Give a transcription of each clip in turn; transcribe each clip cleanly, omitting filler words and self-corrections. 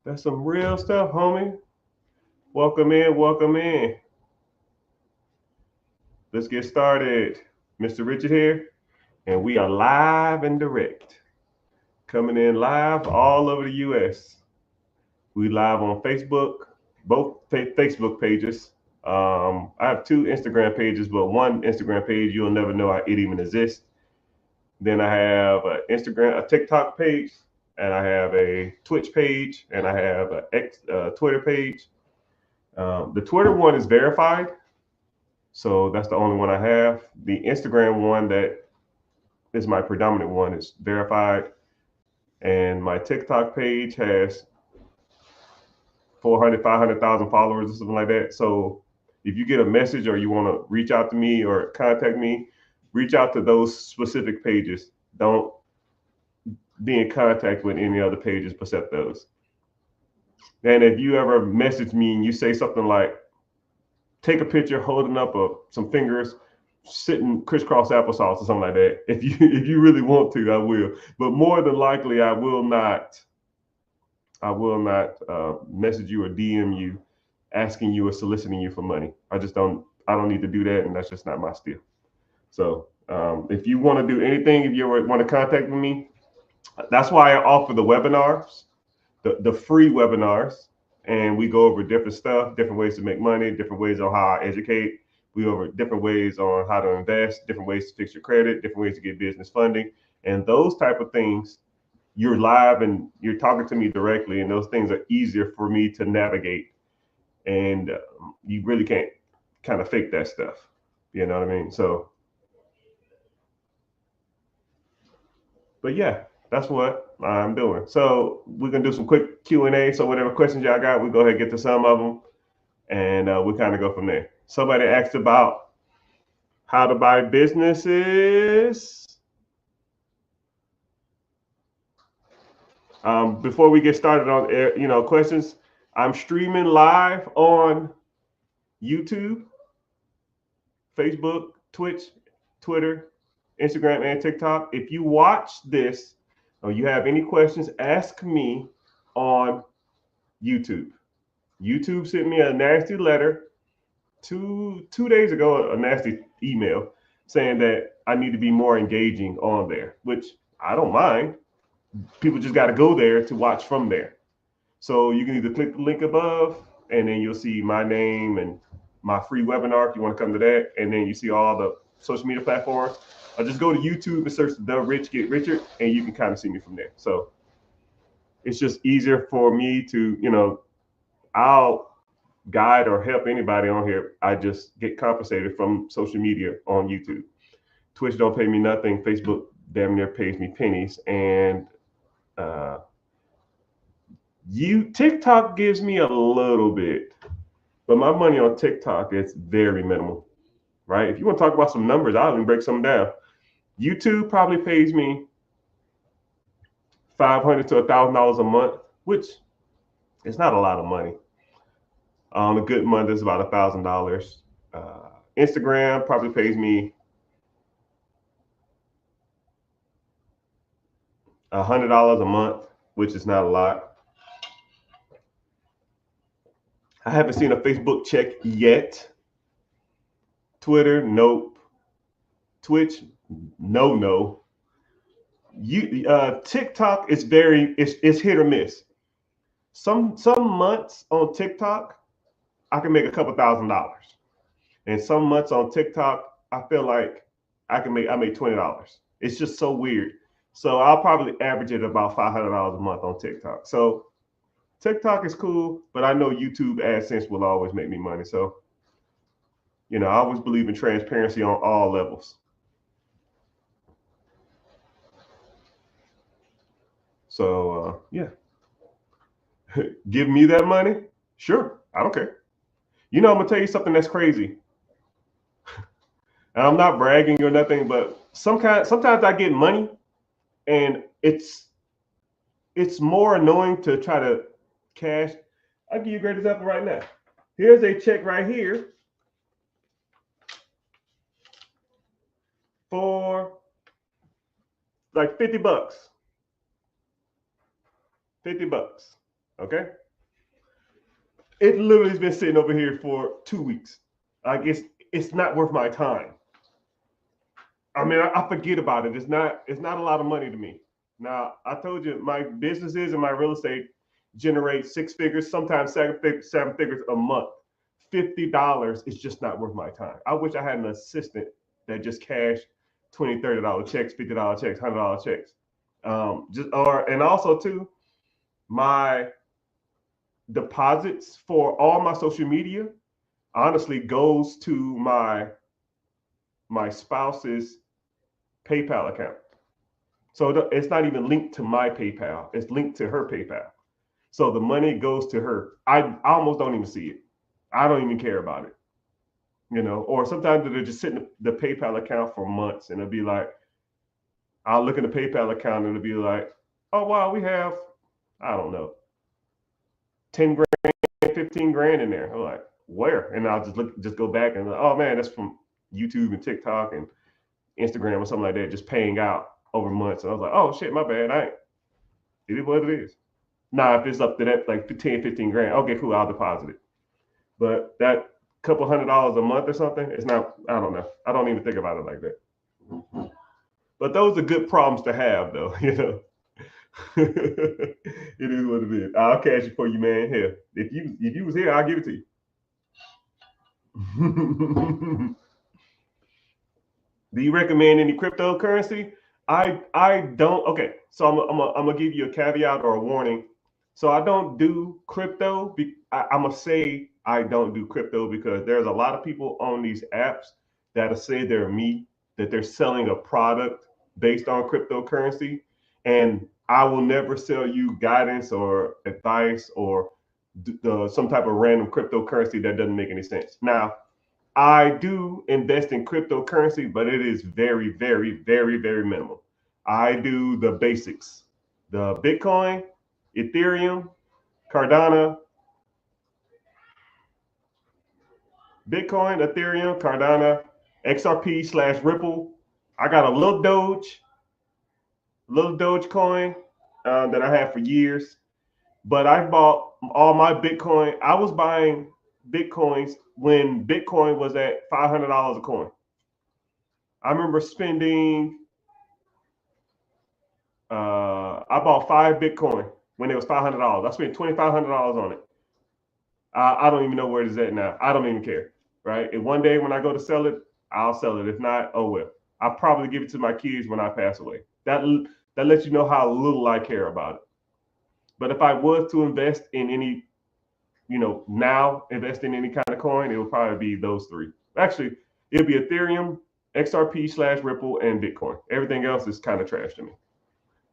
That's some real stuff, homie. Welcome in, welcome in. Let's get started. Mr. Richard here, and we are live and direct. Coming in live all over the US. We live on Facebook, both Facebook pages. I have two Instagram pages, but one Instagram page you'll never know it even exists. Then I have an Instagram, a TikTok page, and I have a Twitch page, and I have a Twitter page. The Twitter one is verified, so that's the only one I have. The Instagram one that is my predominant one is verified, and my TikTok page has 400, 500,000 followers or something like that. So if you get a message or you want to reach out to me or contact me, reach out to those specific pages. Don't be in contact with any other pages except those. And if you ever message me and you say something like, take a picture holding up some fingers, sitting crisscross applesauce or something like that. If you really want to, I will. But more than likely, I will not. I will not message you or DM you, asking you or soliciting you for money. I just don't. I don't need to do that, and that's just not my style. So if you want to do anything, if you ever want to contact me, that's why I offer the webinars, the free webinars, and we go over different stuff, different ways to make money, different ways on how I educate. We go over different ways on how to invest, different ways to fix your credit, different ways to get business funding, and those type of things. You're live and you're talking to me directly, and those things are easier for me to navigate. And you really can't kind of fake that stuff. You know what I mean? So, but yeah, that's what I'm doing. So we're gonna do some quick Q&A. So whatever questions y'all got, we go ahead and get to some of them, and we kind of go from there. Somebody asked about how to buy businesses. Before we get started on questions, I'm streaming live on YouTube, Facebook, Twitch, Twitter, Instagram, and TikTok. If you watch this or you have any questions, ask me on YouTube. YouTube sent me a nasty letter two days ago, a nasty email saying that I need to be more engaging on there, which I don't mind. People just got to go there to watch from there. So you can either click the link above, and then you'll see my name and my free webinar if you want to come to that, and then you see all the social media platforms. Or just go to YouTube and search "The Rich Get Richard," and you can kind of see me from there. So it's just easier for me to, I'll guide or help anybody on here. I just get compensated from social media on YouTube. Twitch don't pay me nothing. Facebook damn near pays me pennies, and uh, TikTok gives me a little bit, but my money on TikTok is very minimal, right? If you want to talk about some numbers, I'll even break some down. YouTube probably pays me $500 to $1,000 a month, which is not a lot of money. On a good month, it's about $1,000. Instagram probably pays me $100 a month, which is not a lot. I haven't seen a Facebook check yet. Twitter, nope. Twitch, no. TikTok is it's hit or miss. Some months on TikTok, I can make a couple $1,000, and some months on TikTok, I feel like I make $20. It's just so weird. So I'll probably average it about $500 a month on TikTok. So TikTok is cool, but I know YouTube AdSense will always make me money. So I always believe in transparency on all levels. So yeah, give me that money. Sure, I don't care. I'm gonna tell you something that's crazy, and I'm not bragging or nothing, but sometimes I get money, and it's more annoying to try to cash. I'll give you a great example right now. Here's a check right here for like $50. $50. Okay. It literally has been sitting over here for 2 weeks. I guess it's not worth my time. I mean, I forget about it. It's not a lot of money to me. Now, I told you my businesses and my real estate generate six figures, sometimes seven figures a month. $50 is just not worth my time. I wish I had an assistant that just cashed $20, $30 checks, $50 checks, $100 checks. And also too, my deposits for all my social media honestly goes to my spouse's PayPal account. So it's not even linked to my PayPal. It's linked to her PayPal. So the money goes to her. I almost don't even see it. I don't even care about it. Or sometimes they're just sitting in the PayPal account for months, and it'll be like, I'll look at the PayPal account and it'll be like, oh wow, we have, I don't know, 10 grand, 15 grand in there. I'm like, where? And I'll just go back and oh man, that's from YouTube and TikTok and Instagram or something like that, just paying out over months. And I was like, oh shit, my bad. It is what it is. Now, if it's up to that, like 10, 15 grand, okay, cool, I'll deposit it. But that couple $100 a month or something, it's not, I don't know. I don't even think about it like that. But those are good problems to have, though, It is what it is. I'll cash it for you, man. Here, if you was here, I'll give it to you. Do you recommend any cryptocurrency? I don't. Okay, so I'm gonna give you a caveat or a warning. So I don't do crypto. I'm gonna say I don't do crypto because there's a lot of people on these apps that say they're me, that they're selling a product based on cryptocurrency, and I will never sell you guidance or advice or some type of random cryptocurrency that doesn't make any sense. Now, I do invest in cryptocurrency, but it is very, very, very, very minimal. I do the basics, the Bitcoin, Ethereum, Cardano, Bitcoin, Ethereum, Cardano, XRP/Ripple. I got a little Dogecoin that I had for years, but I bought all my Bitcoin. I was buying Bitcoins when Bitcoin was at $500 a coin. I remember spending. I bought 5 Bitcoin when it was $500. I spent $2,500 on it. I don't even know where it is at now. I don't even care, right? And one day when I go to sell it, I'll sell it. If not, oh well. I'll probably give it to my kids when I pass away. That lets you know how little I care about it. But if I was to invest in any, now invest in any kind of coin, it would probably be those three. Actually, it'd be Ethereum, XRP/Ripple, and Bitcoin. Everything else is kind of trash to me.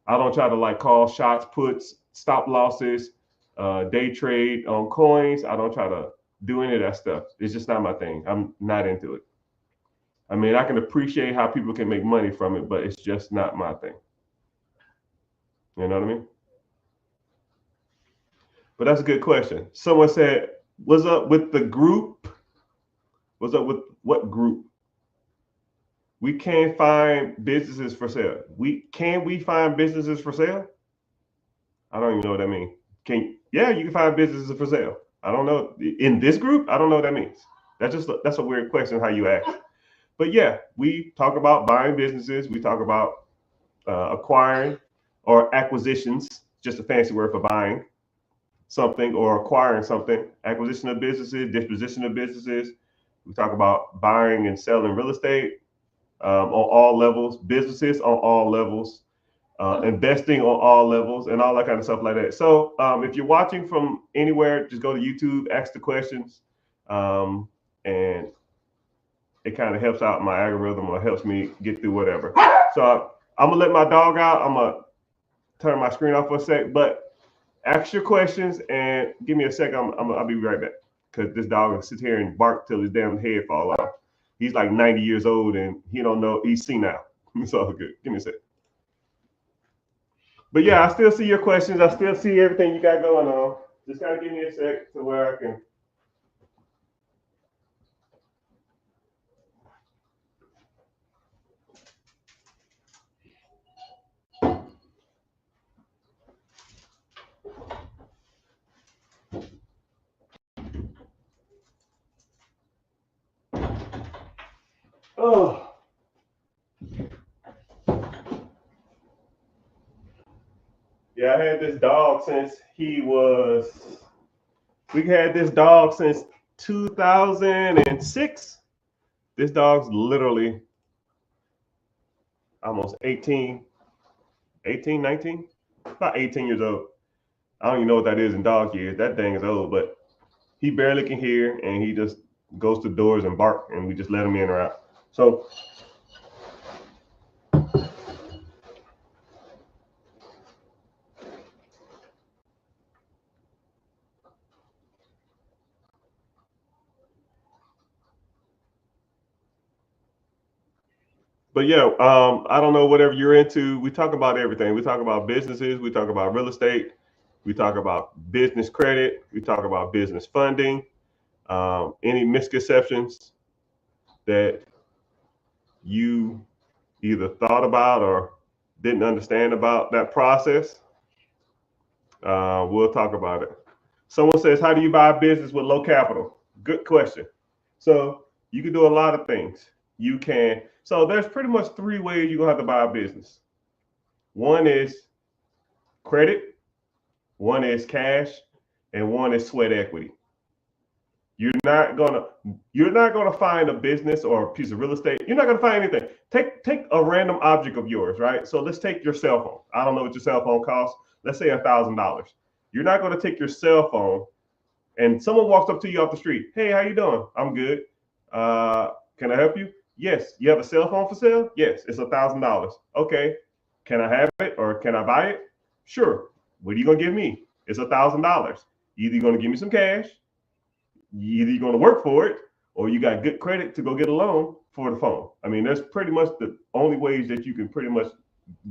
I don't try to like call shots, puts, stop losses, day trade on coins. I don't try to do any of that stuff. It's just not my thing. I'm not into it. I mean, I can appreciate how people can make money from it, but it's just not my thing. You know what I mean? But that's a good question. Someone said, what's up with the group? What's up with what group? We can't find businesses for sale. Can we find businesses for sale? I don't even know what that means. Yeah, you can find businesses for sale. I don't know. In this group, I don't know what that means. That's a weird question how you ask. But yeah, we talk about buying businesses. We talk about acquiring or acquisitions, just a fancy word for buying something or acquiring something. Acquisition of businesses, disposition of businesses. We talk about buying and selling real estate on all levels, businesses on all levels, investing on all levels, and all that kind of stuff like that. So if you're watching from anywhere, just go to YouTube, ask the questions, and it kind of helps out my algorithm or helps me get through whatever. So I'm gonna let my dog out. I'm gonna turn my screen off for a sec, but ask your questions and give me a sec. I'll be right back because this dog will sit here and bark till his damn head fall off. He's like 90 years old and he don't know. He's senile. It's all good. Give me a sec. But yeah, I still see your questions. I still see everything you got going on. Just gotta give me a sec to where I can. Oh. Yeah, I had this dog since we had this dog since 2006. This dog's literally almost 19, about 18 years old. I don't even know what that is in dog years. That thing is old, but he barely can hear, and he just goes to doors and bark, and we just let him in or out. So, but yeah, I don't know whatever you're into. We talk about everything. We talk about businesses. We talk about real estate. We talk about business credit. We talk about business funding. Any misconceptions that you either thought about or didn't understand about that process, we'll talk about it. Someone says, how do you buy a business with low capital? Good question. So you can do a lot of things. So there's pretty much three ways you're gonna have to buy a business. One is credit, one is cash, and one is sweat equity. You're not gonna find a business or a piece of real estate. You're not gonna find anything. Take a random object of yours, right? So let's take your cell phone. I don't know what your cell phone costs. Let's say $1,000. You're not gonna take your cell phone and someone walks up to you off the street. Hey, how you doing? I'm good. Can I help you? Yes. You have a cell phone for sale? Yes. It's $1,000. Okay. Can I have it or can I buy it? Sure. What are you gonna give me? It's $1,000. Either you're gonna give me some cash, either you're gonna work for it, or you got good credit to go get a loan for the phone. I mean, that's pretty much the only ways that you can pretty much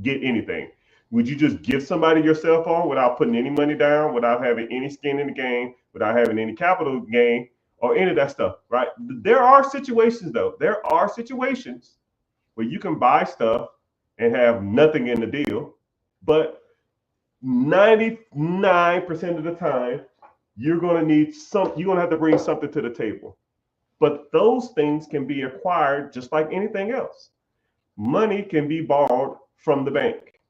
get anything. Would you just give somebody your cell phone without putting any money down, without having any skin in the game, without having any capital gain, or any of that stuff, right? There are situations, though. There are situations where you can buy stuff and have nothing in the deal, but 99% of the time, you're going to have to bring something to the table. But those things can be acquired just like anything else. Money can be borrowed from the bank.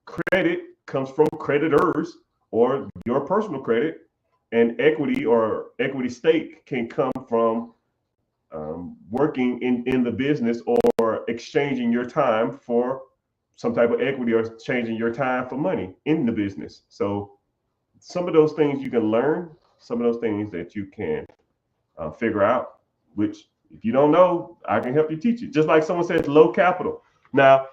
Credit comes from creditors or your personal credit, and equity or equity stake can come from working in the business or exchanging your time for some type of equity or changing your time for money in the business. So some of those things you can learn, some of those things that you can figure out, which if you don't know, I can help you teach it. Just like someone says, low capital. Now,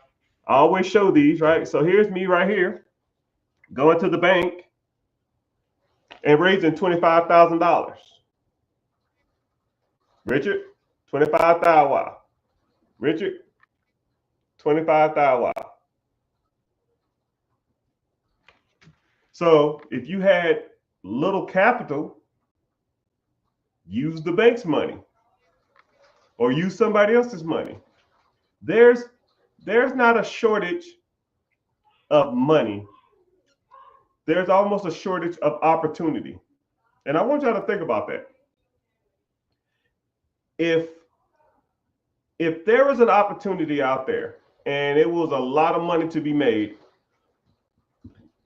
I always show these, right? So here's me right here going to the bank and raising $25,000. Richard, 25,000. Wow. Richard, 25,000. Wow. So if you had little capital, use the bank's money or use somebody else's money. There's not a shortage of money. There's almost a shortage of opportunity. And I want y'all to think about that. If there was an opportunity out there and it was a lot of money to be made,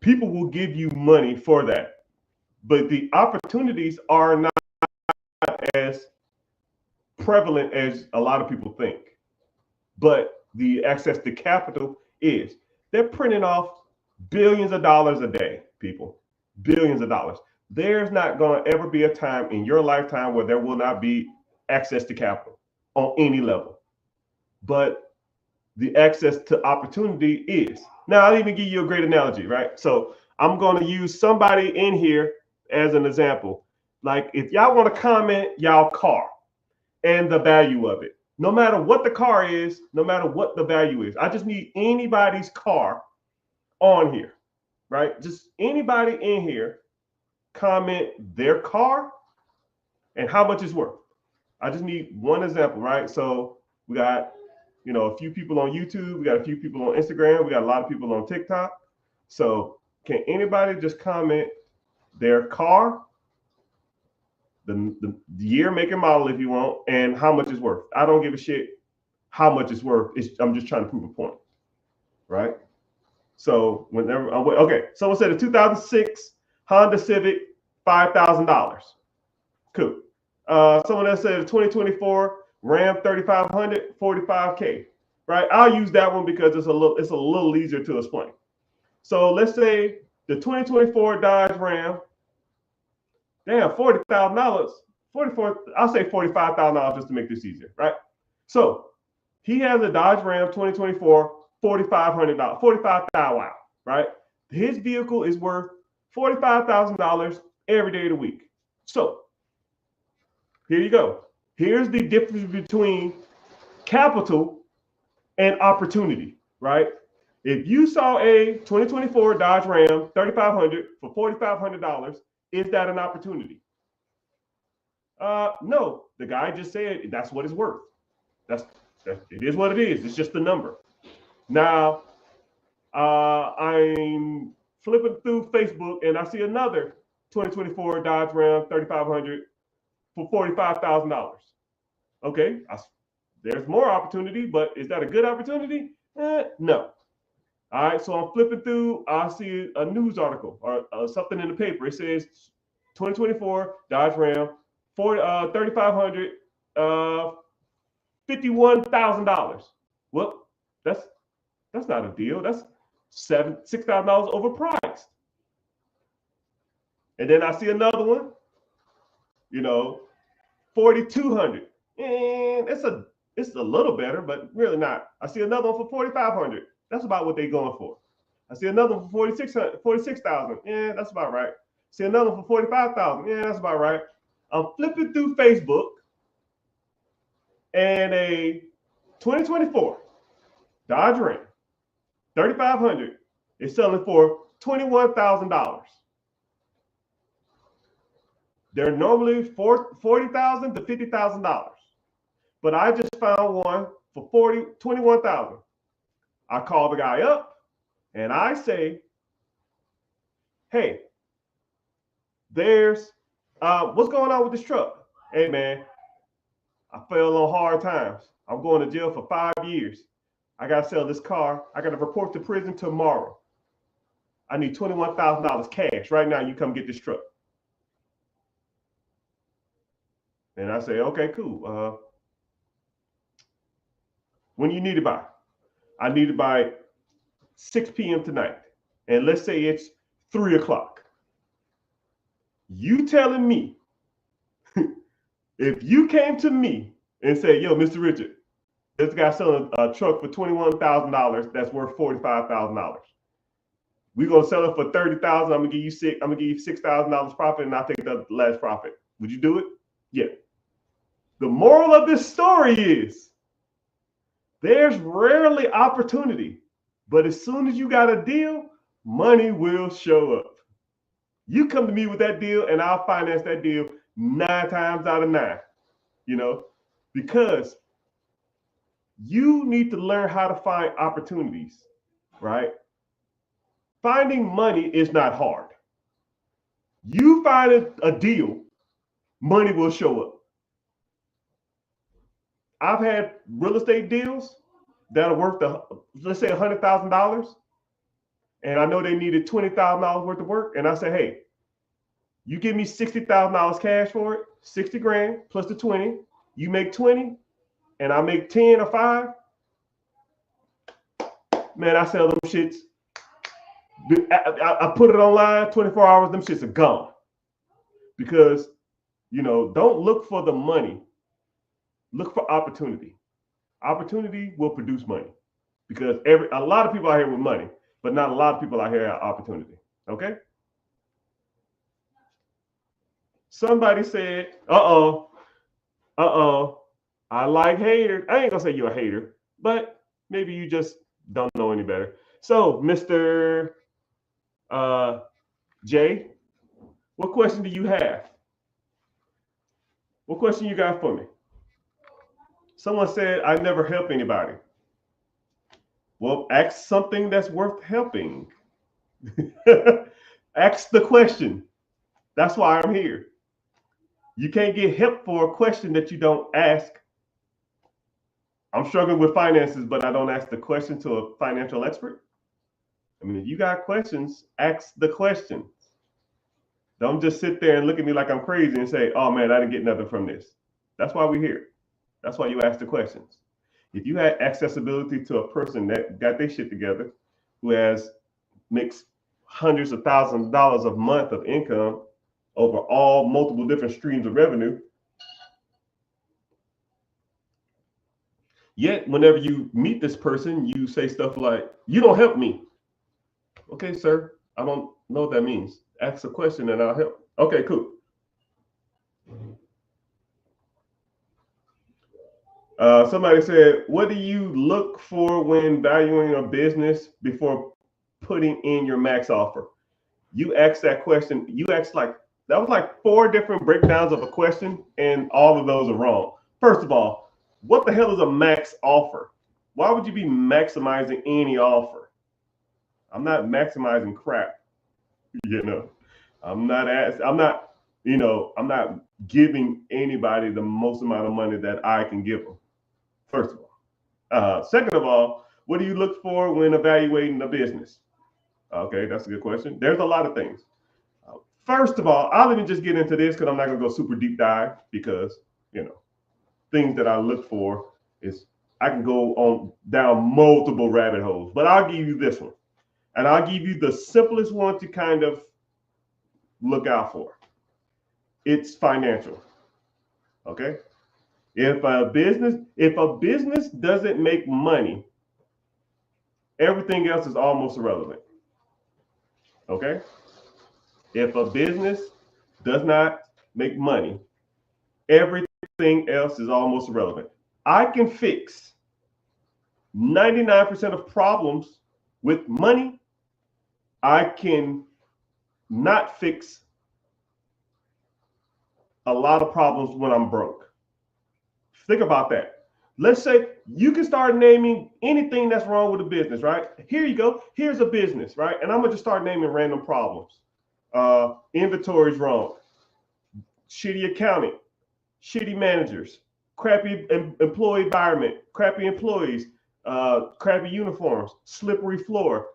people will give you money for that. But the opportunities are not as prevalent as a lot of people think. But the access to capital is. They're printing off billions of dollars a day, people. Billions of dollars. There's not going to ever be a time in your lifetime where there will not be access to capital on any level. But the access to opportunity is. Now, I'll even give you a great analogy, right? So I'm going to use somebody in here as an example. Like if y'all want to comment y'all car and the value of it, no matter what the car is, no matter what the value is, I just need anybody's car on here, right? Just anybody in here comment their car and how much it's worth. I just need one example, right? So we got, a few people on YouTube. We got a few people on Instagram. We got a lot of people on TikTok. So can anybody just comment their car, the year, make, and model if you want, and how much it's worth? I don't give a shit how much it's worth. I'm just trying to prove a point, right? So whenever okay, someone said a 2006 Honda Civic, $5,000. Cool. Someone else said a 2024 Ram 3500, $45K. Right? I'll use that one because it's a little easier to explain. So let's say the 2024 Dodge Ram, damn, $40,000, I'll say $45,000 just to make this easier, right? So he has a Dodge Ram 2024, $4,500, $45,000, wow, right? His vehicle is worth $45,000 every day of the week. So here you go. Here's the difference between capital and opportunity, right? If you saw a 2024 Dodge Ram 3500 for $4,500, is that an opportunity? No, the guy just said that's what it's worth. It is what it is. It's just the number. Now, I'm flipping through Facebook and I see another 2024 Dodge Ram 3500 for $45,000. Okay, there's more opportunity, but is that a good opportunity? No. All right, so I'm flipping through. I see a news article or something in the paper. It says 2024 Dodge Ram for 3,500, $51,000. Well, that's not a deal. That's $6,000 overpriced. And then I see another one, 4,200. And it's a little better, but really not. I see another one for 4,500. That's about what they're going for. I see another one for 46,000. Yeah, that's about right. See another one for 45,000. Yeah, that's about right. I'm flipping through Facebook, and a 2024 Dodge Ram 3,500 is selling for $21,000. They're normally $40,000 to $50,000, but I just found one for $21,000. I call the guy up and I say, "Hey, there's what's going on with this truck? Hey man, I fell on hard times. I'm going to jail for 5 years. I gotta sell this car. I gotta report to prison tomorrow. I need $21,000 cash right now. You come get this truck." And I say, "Okay, cool. When you need it by?" "I need it by 6 p.m. tonight. And let's say it's 3 o'clock. You telling me, if you came to me and said, 'Yo, Mr. Richard, this guy selling a truck for $21,000 that's worth $45,000. We're gonna sell it for $30,000. I'm gonna give you $6,000 profit, and I'll take the last profit.' Would you do it?" Yeah. The moral of this story is there's rarely opportunity, but as soon as you got a deal, money will show up. You come to me with that deal and I'll finance that deal 9 times out of 9, because you need to learn how to find opportunities, right? Finding money is not hard. You find a deal, money will show up. I've had real estate deals that are worth, let's say $100,000. And I know they needed $20,000 worth of work. And I say, "Hey, you give me $60,000 cash for it, 60 grand plus the 20. You make 20 and I make 10 or 5. Man, I sell them shits. I put it online, 24 hours, them shits are gone." Because, don't look for the money. Look for opportunity. Opportunity will produce money, because a lot of people out here with money, but not a lot of people out here have opportunity. Okay. Somebody said, I like haters. I ain't gonna say you're a hater, but maybe you just don't know any better. So, Mr. Jay, what question do you have? What question you got for me? Someone said, "I never help anybody." Well, ask something that's worth helping. Ask the question. That's why I'm here. You can't get help for a question that you don't ask. I'm struggling with finances, but I don't ask the question to a financial expert. I mean, if you got questions, ask the question. Don't just sit there and look at me like I'm crazy and say, oh man, I didn't get nothing from this. That's why we're here. That's why you ask the questions. If you had accessibility to a person that got their shit together, who makes hundreds of thousands of dollars a month of income over all multiple different streams of revenue, yet whenever you meet this person, you say stuff like, you don't help me. Okay, sir, I don't know what that means. Ask a question and I'll help. Okay, cool. Somebody said, what do you look for when valuing a business before putting in your max offer? You asked that question. You asked that was like 4 different breakdowns of a question, and all of those are wrong. First of all, what the hell is a max offer? Why would you be maximizing any offer? I'm not maximizing crap. You know, I'm not giving anybody the most amount of money that I can give them. First of all. Second of all, what do you look for when evaluating a business? Okay, that's a good question. There's a lot of things. First of all, I'll even just get into this because I'm not going to go super deep dive because, things that I look for is I can go on down multiple rabbit holes, but I'll give you this one. And I'll give you the simplest one to kind of look out for. It's financial. Okay? If a business doesn't make money, everything else is almost irrelevant. Okay? If a business does not make money, everything else is almost irrelevant. I can fix 99% of problems with money. I can not fix a lot of problems when I'm broke. Think about that. Let's say you can start naming anything that's wrong with a business, right? Here you go. Here's a business, right? And I'm going to just start naming random problems. Inventory's wrong. Shitty accounting. Shitty managers. Crappy employee environment. Crappy employees. Crappy uniforms. Slippery floor.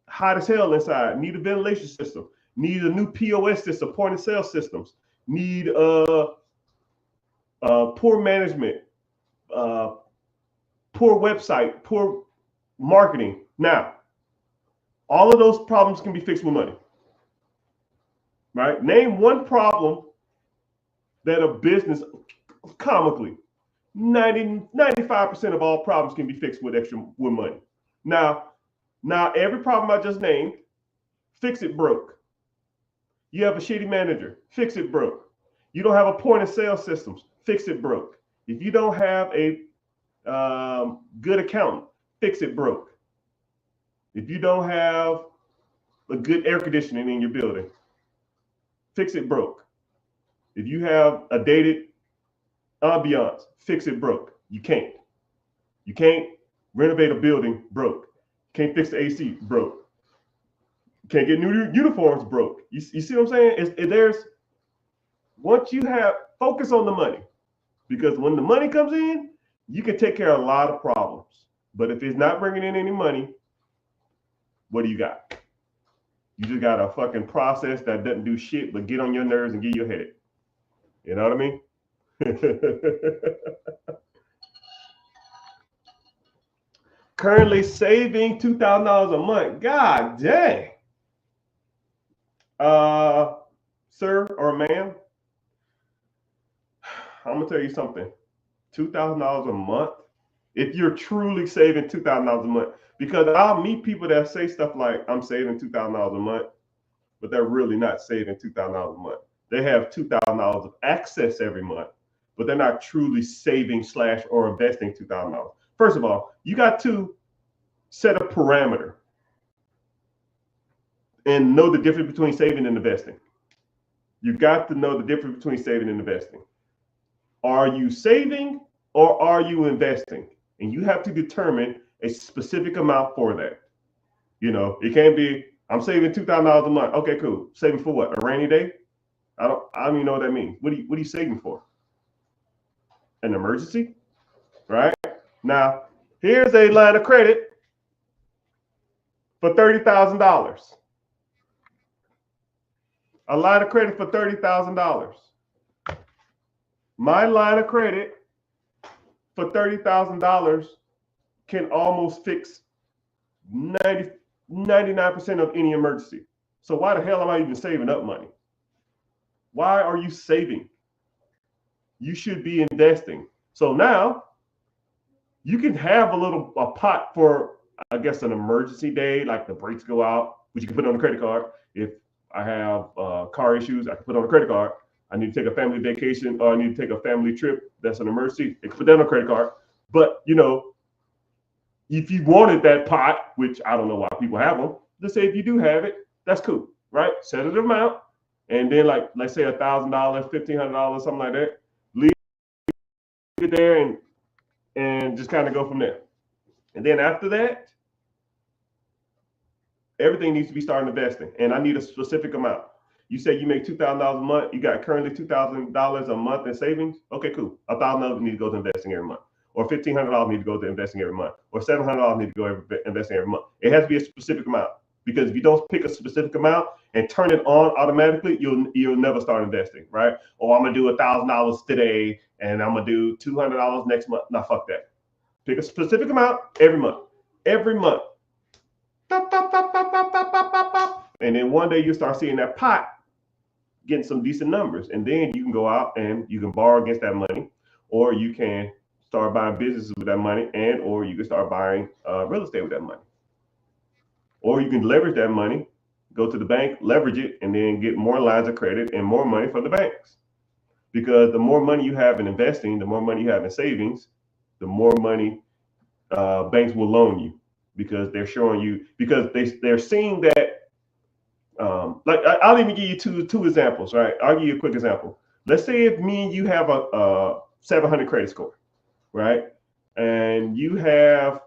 Hot as hell inside. Need a ventilation system. Need a new POS system, point of sale systems. Need poor management, poor website, poor marketing. Now, all of those problems can be fixed with money, right? Name one problem that a business, comically, 95% of all problems can be fixed with money. Now every problem I just named, fix it broke. You have a shitty manager, fix it broke. You don't have a point of sale systems, fix it broke. If you don't have a good accountant, fix it broke. If you don't have a good air conditioning in your building, fix it broke. If you have a dated ambiance, fix it broke. You can't. You can't renovate a building, broke. Can't fix the AC, broke. Can't get new uniforms, broke. You see what I'm saying? Once you have, focus on the money, because when the money comes in, you can take care of a lot of problems. But if it's not bringing in any money, what do you got? You just got a fucking process that doesn't do shit but get on your nerves and give you a headache. You know what I mean? Currently saving $2,000 a month. God dang. Sir or ma'am, I'm gonna tell you something. $2,000 a month, if you're truly saving $2,000 a month, because I'll meet people that say stuff like, I'm saving $2,000 a month, but they're really not saving $2,000 a month. They have $2,000 of access every month, but they're not truly saving / or investing $2,000. First of all, you got to set a parameter and know the difference between saving and investing. You got to know the difference between saving and investing. Are you saving or are you investing? And you have to determine a specific amount for that. It can't be, I'm saving $2,000 a month. Okay, cool. Saving for what? A rainy day? I don't even know what that means. What are you saving for? An emergency? right? Now, here's a line of credit for $30,000. A line of credit for $30,000. My line of credit for $30,000 can almost fix 99% of any emergency. So why the hell am I even saving up money? Why are you saving? You should be investing. So now you can have a pot for, I guess, an emergency day, like the brakes go out, which you can put on the credit card. If I have car issues, I can put on a credit card. I need to take a family vacation, or I need to take a family trip. That's an emergency. I can put that on a credit card. But if you wanted that pot, which I don't know why people have them, just say if you do have it, that's cool, right? Set an amount, and then let's say $1,000, $1,500, something like that. Leave it there and just kind of go from there. And then after that, everything needs to be starting investing. And I need a specific amount. You say you make $2,000 a month. You got currently $2,000 a month in savings. Okay, cool. $1,000 need to go to investing every month, or $1,500 need to go to investing every month, or $700 need to go investing every month. It has to be a specific amount, because if you don't pick a specific amount and turn it on automatically, you'll never start investing, right? Or I'm gonna do $1,000 today, and I'm gonna do $200 next month. Nah, fuck that. Pick a specific amount every month. Every month. And then one day you start seeing that pot getting some decent numbers, and then you can go out and you can borrow against that money, or you can start buying businesses with that money, and or you can start buying real estate with that money, or you can leverage that money, go to the bank, leverage it, and then get more lines of credit and more money from the banks. Because the more money you have in investing, the more money you have in savings, the more money banks will loan you, because they're showing you, because they're seeing that. I'll even give you two examples, right? I'll give you a quick example. Let's say if me and you have a 700 credit score, right? And you have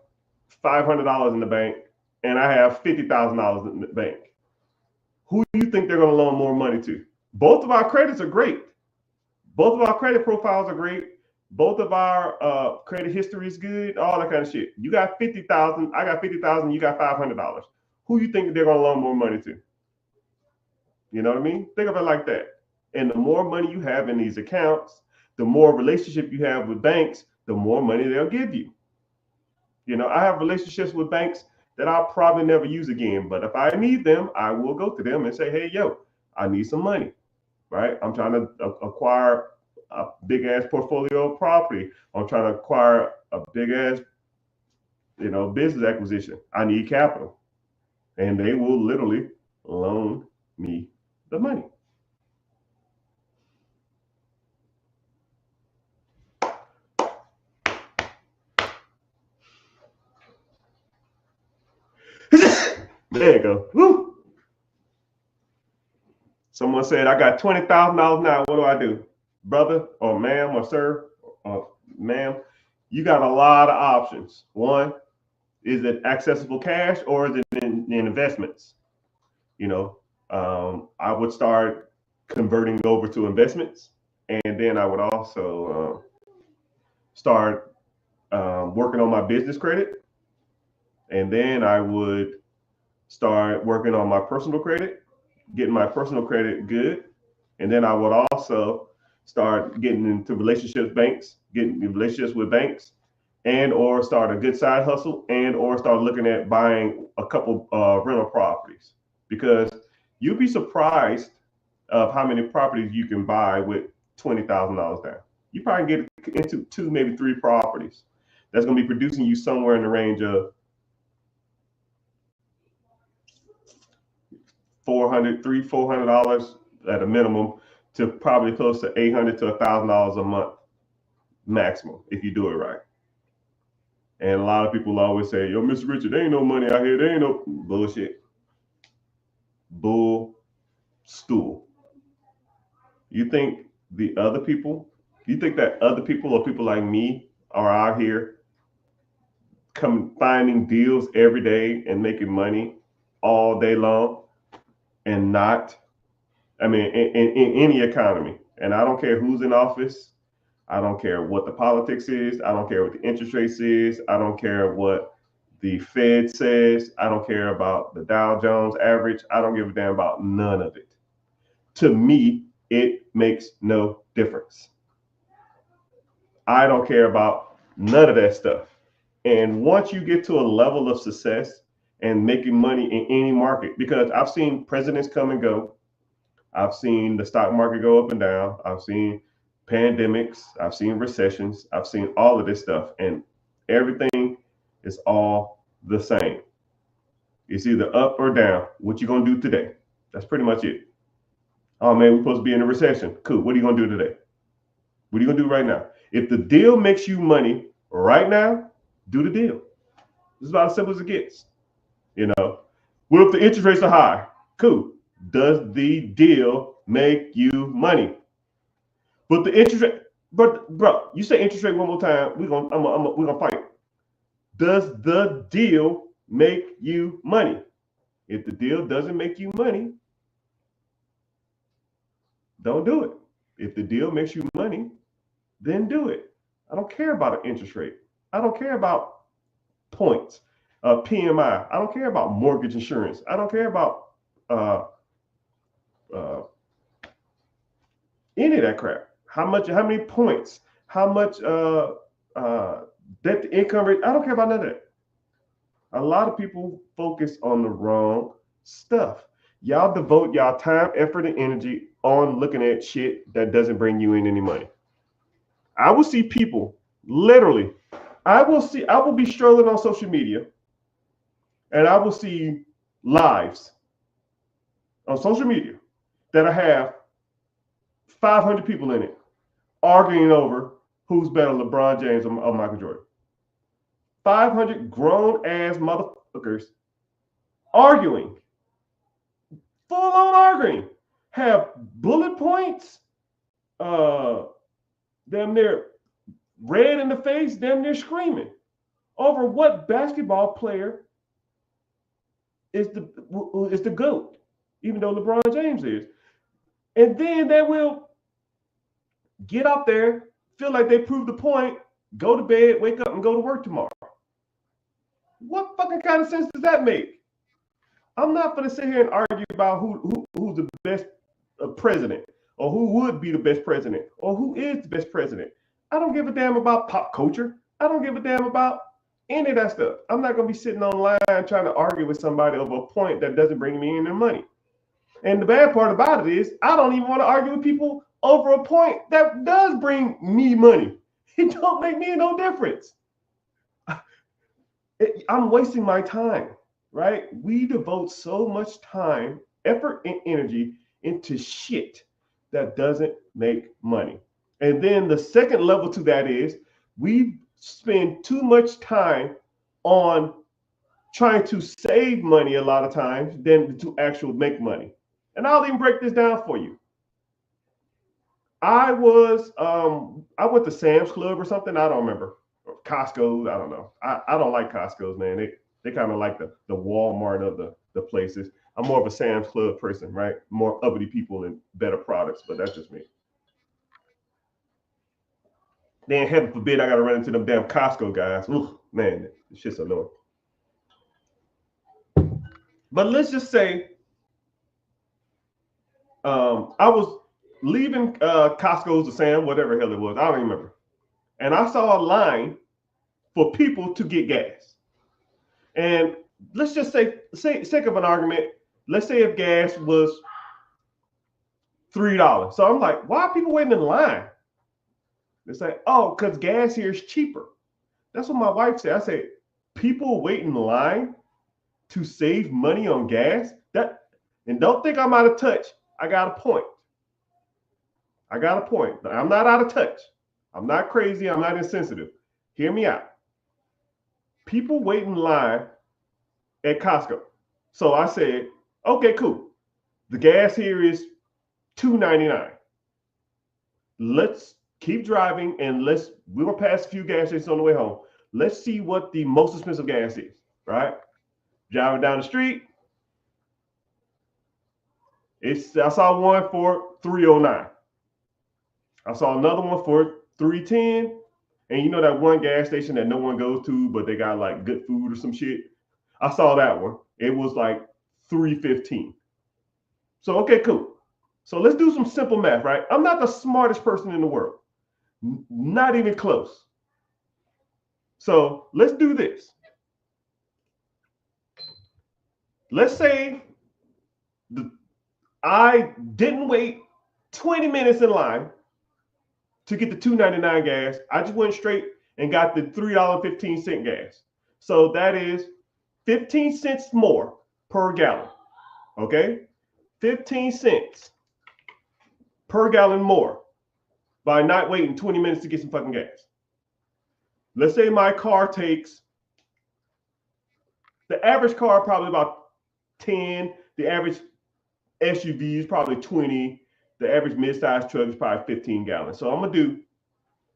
$500 in the bank, and I have $50,000 in the bank. Who do you think they're going to loan more money to? Both of our credits are great. Both of our credit profiles are great. Both of our credit history is good. All that kind of shit. You got 50,000. I got 50,000. You got $500. Who do you think they're going to loan more money to? You know what I mean? Think of it like that. And the more money you have in these accounts, the more relationship you have with banks, the more money they'll give you. I have relationships with banks that I'll probably never use again. But if I need them, I will go to them and say, hey, yo, I need some money, right? I'm trying to acquire a big ass portfolio of property. I'm trying to acquire a big ass, business acquisition. I need capital. And they will literally loan me the money. There you go. Woo. Someone said, I got $20,000 now. What do I do? Brother or ma'am or sir or ma'am, you got a lot of options. One, is it accessible cash, or is it in investments? I would start converting over to investments, and then I would also start working on my business credit, and then I would start working on my personal credit, getting my personal credit good, and then I would also start getting into getting relationships with banks, and or start a good side hustle, and or start looking at buying a couple rental properties, because you'd be surprised of how many properties you can buy with $20,000 down. You probably get into 2, maybe 3 properties that's going to be producing you somewhere in the range of $400 at a minimum, to probably close to $800 to $1,000 a month maximum, if you do it right. And a lot of people always say, yo, Mr. Richard, there ain't no money out here. There ain't no bullshit. Bull stool. You think that other people or people like me are out here finding deals every day and making money all day long, and not, in any economy, and I don't care who's in office, I don't care what the politics is. I don't care what the interest rates is. I don't care what the Fed says. I don't care about the Dow Jones average. I don't give a damn about none of it. To me, it makes no difference. I don't care about none of that stuff. And once you get to a level of success and making money in any market, because I've seen presidents come and go, I've seen the stock market go up and down, I've seen pandemics, I've seen recessions, I've seen all of this stuff, and everything is all the same. It's either up or down. What you gonna do today? That's pretty much it. Oh man, we're supposed to be in a recession. Cool. What are you gonna do today? What are you gonna do right now? If the deal makes you money right now, do the deal. It's about as simple as it gets. You know, what if the interest rates are high? Cool. Does the deal make you money? But the interest rate, but bro, you say interest rate one more time, we're gonna fight. Does the deal make you money? If the deal doesn't make you money, don't do it. If the deal makes you money, then do it. I don't care about an interest rate. I don't care about points, PMI. I don't care about mortgage insurance. I don't care about uh, uh, any of that crap. How many points? How much debt to income rate? I don't care about none of that. A lot of people focus on the wrong stuff. Y'all devote y'all time, effort, and energy on looking at shit that doesn't bring you in any money. I will see people literally. I will be strolling on social media, and I will see lives on social media that I have 500 people in it arguing over who's better, LeBron James or Michael Jordan. 500 grown ass motherfuckers arguing, full on arguing, have bullet points, damn near red in the face, damn near screaming over what basketball player is the GOAT, even though LeBron James is. And then they will get up there, feel like they proved the point, go to bed, wake up, and go to work tomorrow. What fucking kind of sense does that make? I'm not going to sit here and argue about who's the best president, or who would be the best president, or who is the best president. I don't give a damn about pop culture. I don't give a damn about any of that stuff. I'm not going to be sitting online trying to argue with somebody over a point that doesn't bring me any money. And the bad part about it is I don't even want to argue with people over a point that does bring me money. It don't make me no difference. I'm wasting my time, right? We devote so much time, effort, and energy into shit that doesn't make money. And then the second level to that is we spend too much time on trying to save money a lot of times than to actually make money. And I'll even break this down for you. I went to Sam's Club or something. I don't remember. Costco. I don't know. I don't like Costco's, man. They kind of like the Walmart of the places. I'm more of a Sam's Club person, right? More uppity people and better products, but that's just me. Then heaven forbid I gotta run into them damn Costco guys. Ooh, man, this shit's annoying. But let's just say I was leaving Costco's or Sam, whatever the hell it was. I don't even remember. And I saw a line for people to get gas. And let's just say sake of an argument, let's say if gas was $3. So I'm like, why are people waiting in line? They say, oh, because gas here is cheaper. That's what my wife said. I said, people wait in line to save money on gas? And don't think I'm out of touch. I got a point. I'm not out of touch. I'm not crazy. I'm not insensitive. Hear me out. People wait in line at Costco. So I said, okay, cool. The gas here is $2.99. Let's keep driving and we're gonna pass a few gas stations on the way home. Let's see what the most expensive gas is, right? Driving down the street. I saw one for $3.09. I saw another one for 310. And you know that one gas station that no one goes to, but they got like good food or some shit? I saw that one. It was like 315. So, okay, cool. So let's do some simple math, right? I'm not the smartest person in the world. Not even close. So let's do this. Let's say I didn't wait 20 minutes in line to get the $2.99 gas. I just went straight and got the $3.15 gas. So that is 15 cents more per gallon. Okay? 15 cents per gallon more by not waiting 20 minutes to get some fucking gas. Let's say my car takes, the average car probably about 10, the average SUV is probably 20, the average mid-sized truck is probably 15 gallons. So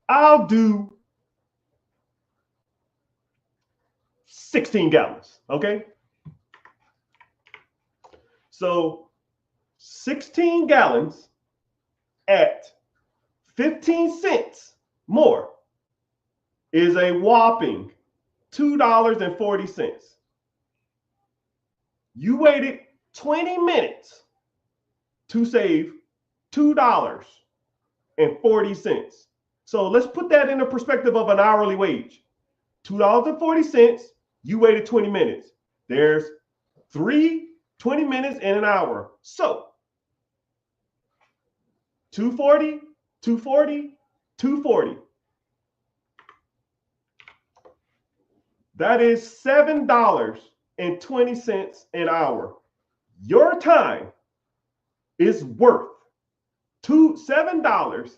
I'll do 16 gallons, okay? So 16 gallons at 15 cents more is a whopping $2.40. You waited 20 minutes to save $2.40. So let's put that in the perspective of an hourly wage. $2.40, you waited 20 minutes. There's 20 minutes in an hour. So 240, 240, 240. That is $7.20 an hour. Your time is worth $7.20.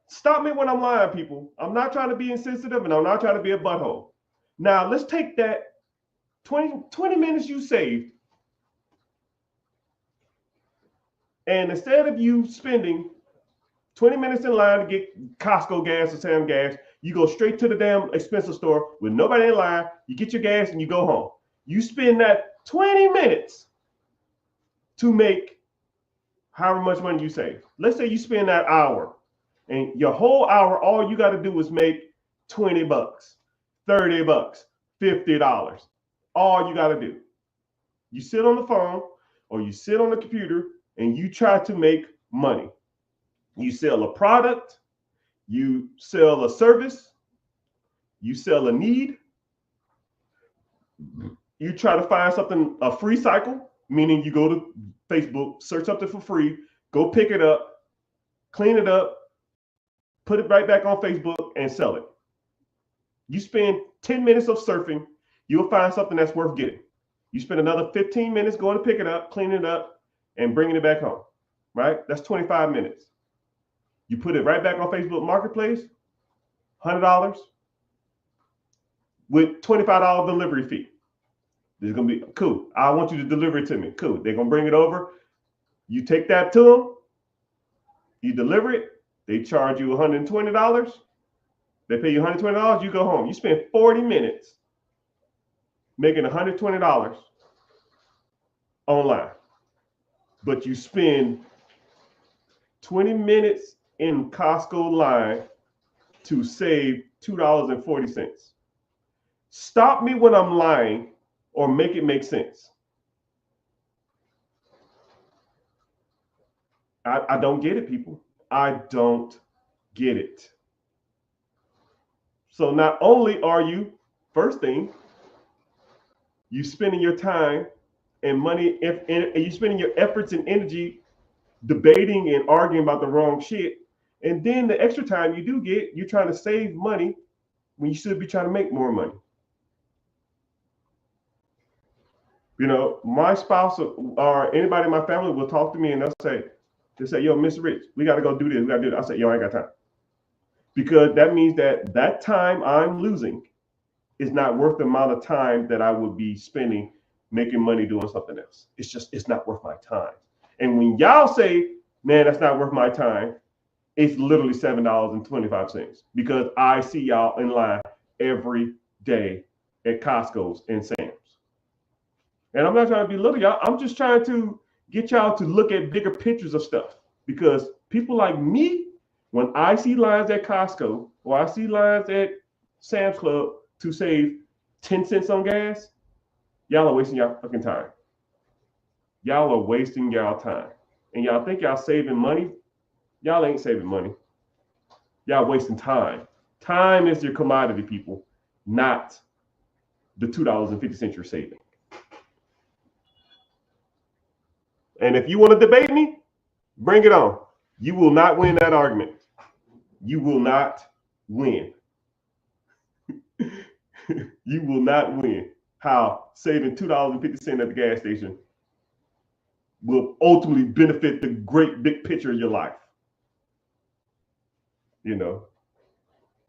Stop me when I'm lying, people. I'm not trying to be insensitive and I'm not trying to be a butthole. Now, let's take that 20 minutes you saved, and instead of you spending 20 minutes in line to get Costco gas or Sam gas, you go straight to the damn expensive store with nobody in line, you get your gas and you go home. You spend that 20 minutes to make however much money you save. Let's say you spend that hour, and your whole hour, all you got to do is make 20 bucks, 30 bucks, $50. All you got to do. You sit on the phone or you sit on the computer and you try to make money. You sell a product, you sell a service, you sell a need. You try to find something, a free cycle, meaning you go to Facebook, search something for free, go pick it up, clean it up, put it right back on Facebook and sell it. You spend 10 minutes of surfing, you'll find something that's worth getting. You spend another 15 minutes going to pick it up, cleaning it up, and bringing it back home, right? That's 25 minutes. You put it right back on Facebook Marketplace, $100 with $25 delivery fee. It's going to be cool. I want you to deliver it to me. Cool. They're going to bring it over. You take that to them. You deliver it. They charge you $120. They pay you $120. You go home. You spend 40 minutes making $120 online. But you spend 20 minutes in Costco line to save $2.40. Stop me when I'm lying or make it make sense. I don't get it, people. I don't get it. So not only are you, first thing, you spending your time and money, and you spending your efforts and energy debating and arguing about the wrong shit. And then the extra time you do get, you're trying to save money when you should be trying to make more money. You know, my spouse or anybody in my family will talk to me and they'll say, yo, Mr. Rich, we got to go do this. We got to do that. I say, yo, I ain't got time. Because that means that time I'm losing is not worth the amount of time that I would be spending making money doing something else. It's not worth my time. And when y'all say, man, that's not worth my time, it's literally $7.25 because I see y'all in line every day at Costco's and Sam's. And I'm not trying to belittle y'all. I'm just trying to get y'all to look at bigger pictures of stuff because People like me, when I see lines at Costco or I see lines at Sam's Club to save 10 cents on gas, y'all are wasting y'all fucking time. Y'all are wasting y'all time. And y'all think y'all saving money? Y'all ain't saving money. Y'all wasting time. Time is your commodity, people, not the $2.50 you're saving. And if you want to debate me, bring it on. You will not win that argument. You will not win. You will not win. How saving $2.50 at the gas station will ultimately benefit the great big picture of your life. You know,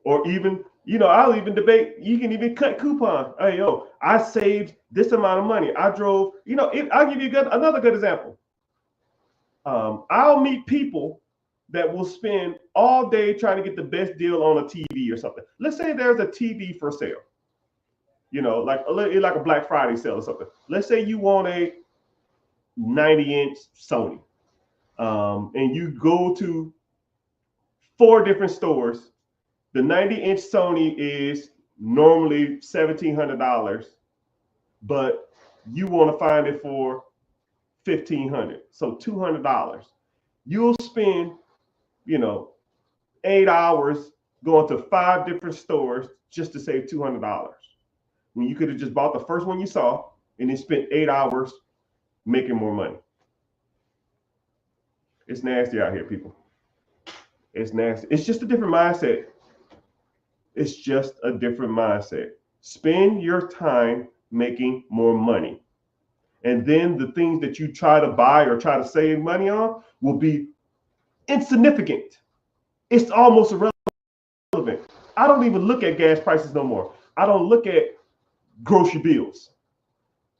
or even, I'll even debate, you can even cut coupon. Hey, yo, I saved this amount of money. I drove, I'll give you another good example. I'll meet people that will spend all day trying to get the best deal on a TV or something. Let's say there's a TV for sale, like a Black Friday sale or something. Let's say you want a 90-inch Sony, and you go to 4 different stores. The 90-inch Sony is normally $1,700, but you want to find it for $1,500, so $200. You'll spend, 8 hours going to 5 different stores just to save $200. When you could have just bought the first one you saw and then spent 8 hours making more money. It's nasty out here, people. It's nasty. It's just a different mindset. It's just a different mindset. Spend your time making more money. And then the things that you try to buy or try to save money on will be insignificant. It's almost irrelevant. I don't even look at gas prices no more. I don't look at grocery bills.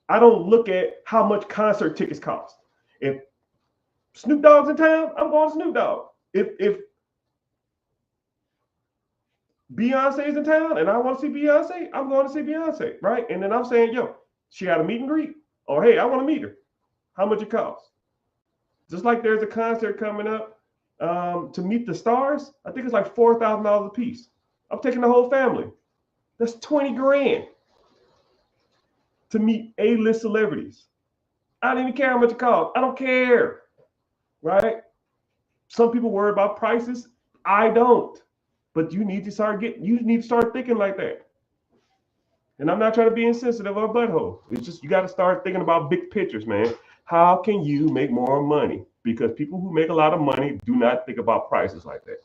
I don't look at how much concert tickets cost. If Snoop Dogg's in town, I'm going to Snoop Dogg. If Beyonce's in town and I want to see Beyonce, I'm going to see Beyonce, right? And then I'm saying, yo, she had a meet and greet. Or, hey, I want to meet her. How much it costs? Just like there's a concert coming up to meet the stars. I think it's like $4,000 a piece. I'm taking the whole family. That's 20 grand to meet A-list celebrities. I don't even care how much it costs. I don't care, right? Some people worry about prices. I don't. But you need to start thinking like that. And I'm not trying to be insensitive or a butthole. It's just you got to start thinking about big pictures, man. How can you make more money? Because people who make a lot of money do not think about prices like that.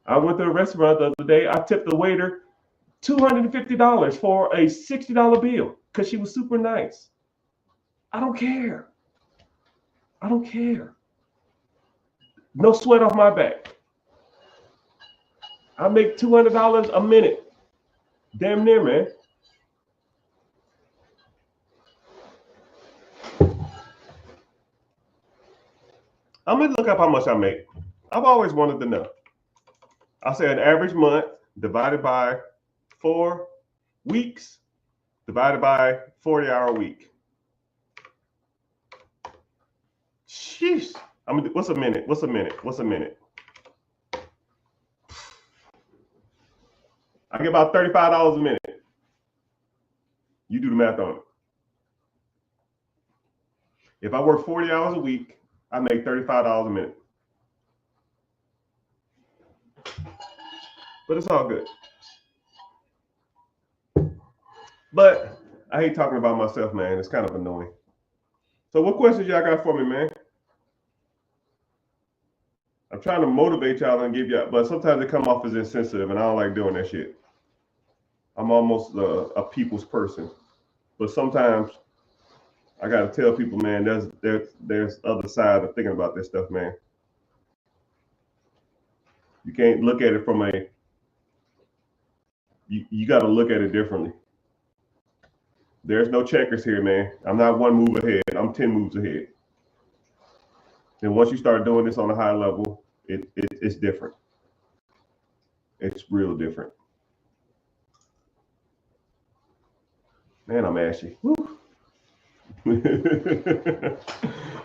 I went to a restaurant the other day. I tipped the waiter $250 for a $60 bill because she was super nice. I don't care. I don't care. No sweat off my back. I make $200 a minute. Damn near, man. I'm gonna look up how much I make. I've always wanted to know. I'll say an average month divided by 4 weeks divided by 40-hour week. Sheesh. What's a minute? What's a minute? What's a minute? I get about $35 a minute. You do the math on it. If I work 40 hours a week, I make $35 a minute. But it's all good. But I hate talking about myself, man. It's kind of annoying. So what questions y'all got for me, man? I'm trying to motivate y'all and give y'all, but sometimes it come off as insensitive, and I don't like doing that shit. I'm almost a people's person, but sometimes I gotta tell people, man, there's other side of thinking about this stuff, man. You can't look at it from you got to look at it differently. There's no checkers here, man. I'm not 1 move ahead. I'm 10 moves ahead. And once you start doing this on a high level, it's different. It's real different. Man, I'm ashy.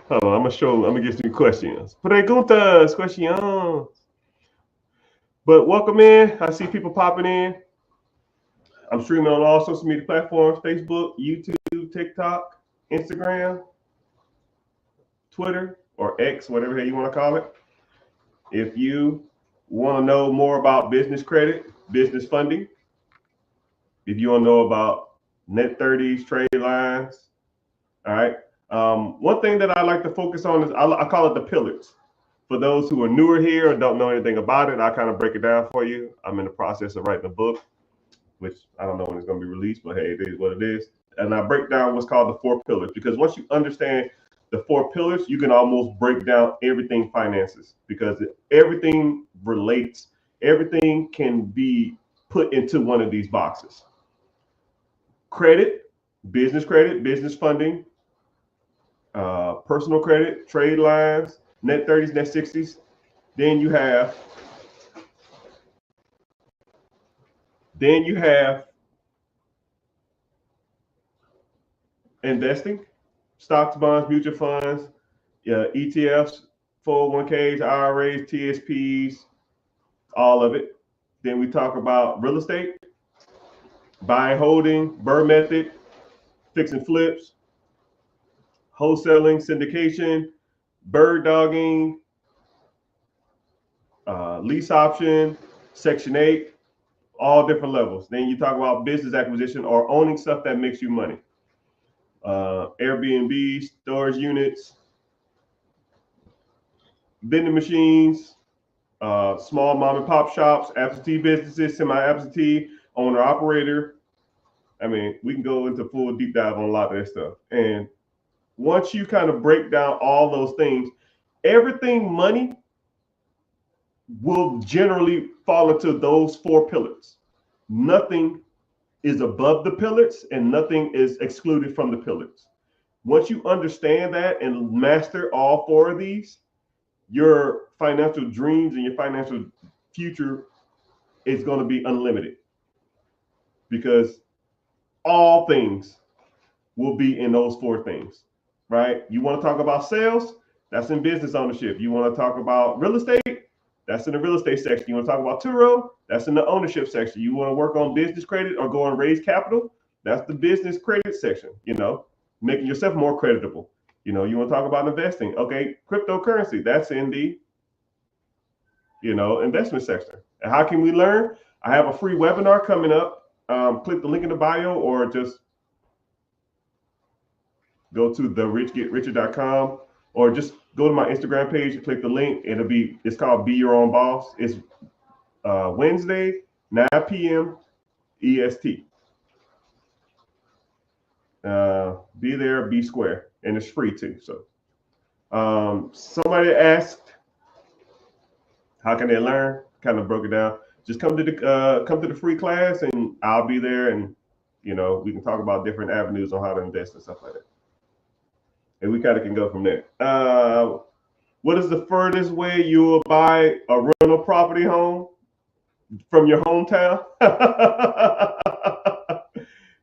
Hold on, I'm gonna get some questions. Preguntas, questions. But welcome in. I see people popping in. I'm streaming on all social media platforms: Facebook, YouTube, TikTok, Instagram, Twitter, or X, whatever you want to call it. If you want to know more about business credit, business funding, if you want to know about net 30s, trade lines, all right. One thing that I like to focus on is I call it the pillars. For those who are newer here and don't know anything about it, I kind of break it down for you. I'm in the process of writing a book, which I don't know when it's going to be released, but hey, it is what it is. And I break down what's called the four pillars because once you understand the four pillars, you can almost break down everything finances because everything relates, everything can be put into one of these boxes. Credit, business funding, personal credit, trade lines, net 30s, net 60s. Then you have investing, stocks, bonds, mutual funds, ETFs, 401ks, IRAs, TSPs, all of it. Then we talk about real estate, buying, holding, Burr method, fix and flips, wholesaling, syndication, bird dogging, lease option, Section 8, all different levels. Then you talk about business acquisition or owning stuff that makes you money. Airbnb, storage units, vending machines, small mom and pop shops, absentee businesses, semi-absentee, owner operator. I mean, we can go into full deep dive on a lot of that stuff. And once you kind of break down all those things, everything money will generally fall into those four pillars. Nothing is above the pillars and nothing is excluded from the pillars. Once you understand that and master all four of these, your financial dreams and your financial future is going to be unlimited because all things will be in those four things, right? You want to talk about sales? That's in business ownership. You want to talk about real estate? That's in the real estate section. You want to talk about Turo? That's in the ownership section. You want to work on business credit or go and raise capital? That's the business credit section, making yourself more creditable. You want to talk about investing. Okay, cryptocurrency, that's in the, investment section. And how can we learn? I have a free webinar coming up. Click the link in the bio or just go to richard.com or just go to my Instagram page and click the link. It's called Be Your Own Boss. It's Wednesday, 9 p.m. EST. Be there, be square, and it's free too. So somebody asked, how can they learn? Kind of broke it down. Just come to the free class, and I'll be there, and we can talk about different avenues on how to invest and stuff like that. And we kind of can go from there. What is the furthest way you will buy a rental property home from your hometown?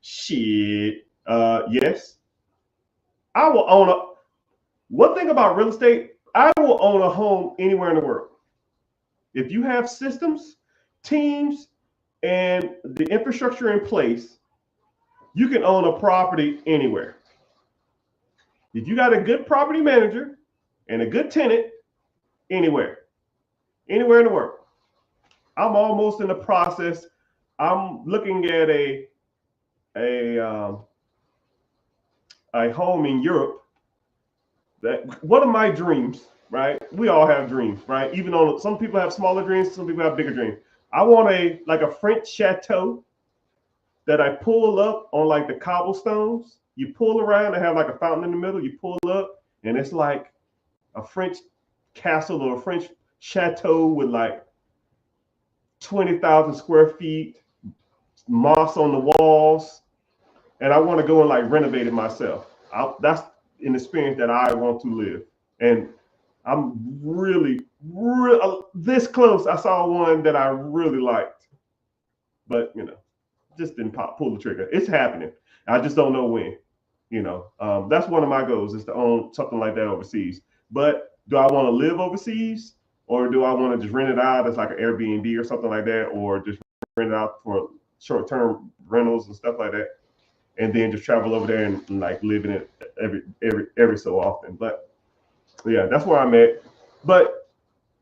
Shit. Yes. I will own one thing about real estate, I will own a home anywhere in the world. If you have systems, teams, and the infrastructure in place, you can own a property anywhere. If you got a good property manager and a good tenant, anywhere in the world. I'm almost in the process. I'm looking at a home in Europe. That one of my dreams, right? We all have dreams, right? Even though some people have smaller dreams, some people have bigger dreams. I want a French chateau that I pull up on like the cobblestones. You pull around and have like a fountain in the middle. You pull up and it's like a French castle or a French chateau with like 20,000 square feet, moss on the walls. And I want to go and like renovate it myself. That's an experience that I want to live. And I'm really this close. I saw one that I really liked, but just didn't pull the trigger. It's happening. I just don't know when. That's one of my goals is to own something like that overseas. But do I want to live overseas, or do I want to just rent it out as like an Airbnb or something like that, or just rent it out for short-term rentals and stuff like that, and then just travel over there and like live in it every so often. But yeah, that's where I'm at. But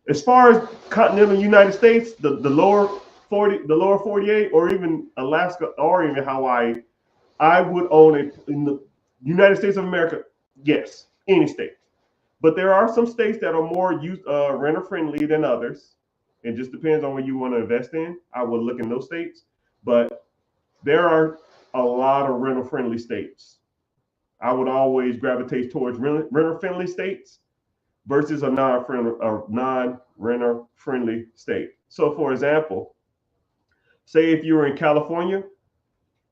as far as continental United States, the lower 48, or even Alaska, or even Hawaii, I would own it in the United States of America. Yes, any state. But there are some states that are more renter friendly than others. It just depends on what you want to invest in. I would look in those states, but there are a lot of renter friendly states. I would always gravitate towards renter friendly states versus a non-renter friendly state. So, for example, say if you were in California,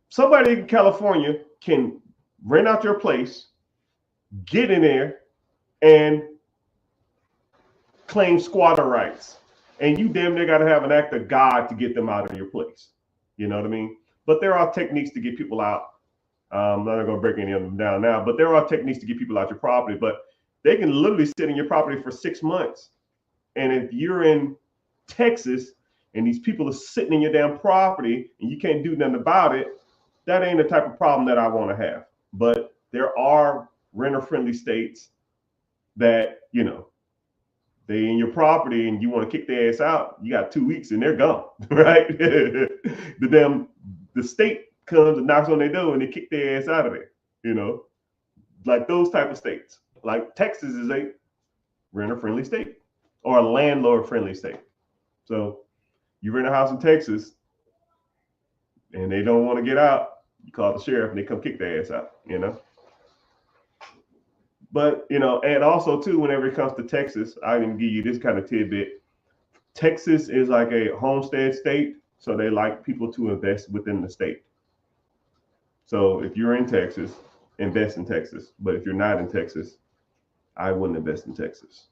somebody in California can rent out your place, get in there, and claim squatter rights. And you damn near got to have an act of God to get them out of your place. You know what I mean? But there are techniques to get people out. I'm not going to break any of them down now, but there are techniques to get people out your property. But they can literally sit in your property for 6 months. And if you're in Texas and these people are sitting in your damn property and you can't do nothing about it, that ain't the type of problem that I want to have. But there are renter-friendly states that, they in your property and you want to kick their ass out, you got 2 weeks and they're gone, right? The state comes and knocks on their door and they kick their ass out of there, like those type of states. Like Texas is a renter-friendly state or a landlord-friendly state. So you rent a house in Texas and they don't want to get out, you call the sheriff and they come kick their ass out, But, and also too, whenever it comes to Texas, I can give you this kind of tidbit. Texas is like a homestead state, so they like people to invest within the state. So if you're in Texas, invest in Texas. But if you're not in Texas, I wouldn't invest in Texas.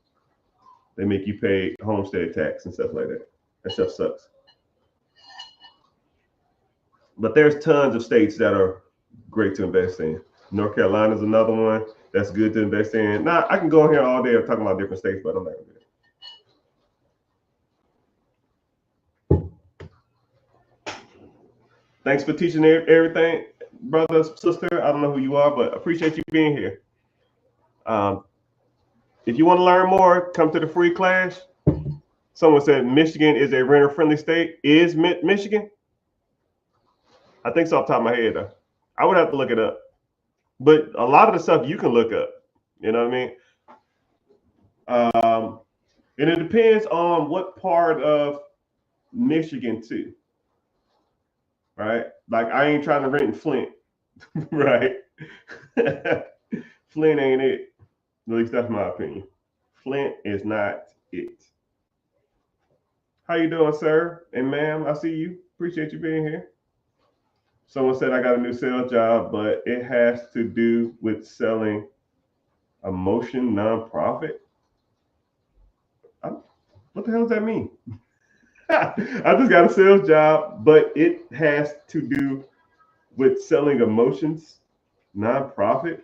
They make you pay homestead tax and stuff like that. That stuff sucks. But there's tons of states that are great to invest in. North Carolina is another one that's good to invest in. Now, I can go in here all day talking about different states, but I'm not going to do that. Thanks for teaching everything, brother, sister. I don't know who you are, but appreciate you being here. If you want to learn more, come to the free class. Someone said Michigan is a renter-friendly state. Is Michigan? I think so off the top of my head, though. I would have to look it up. But a lot of the stuff you can look up. You know what I mean? And it depends on what part of Michigan, too. Right? Like, I ain't trying to rent in Flint. Right? Flint ain't it. At least that's my opinion. Flint is not it. How you doing, sir? And ma'am, I see you. Appreciate you being here. Someone said I got a new sales job, but it has to do with selling a motion nonprofit. What the hell does that mean? I just got a sales job, but it has to do with selling emotions nonprofit.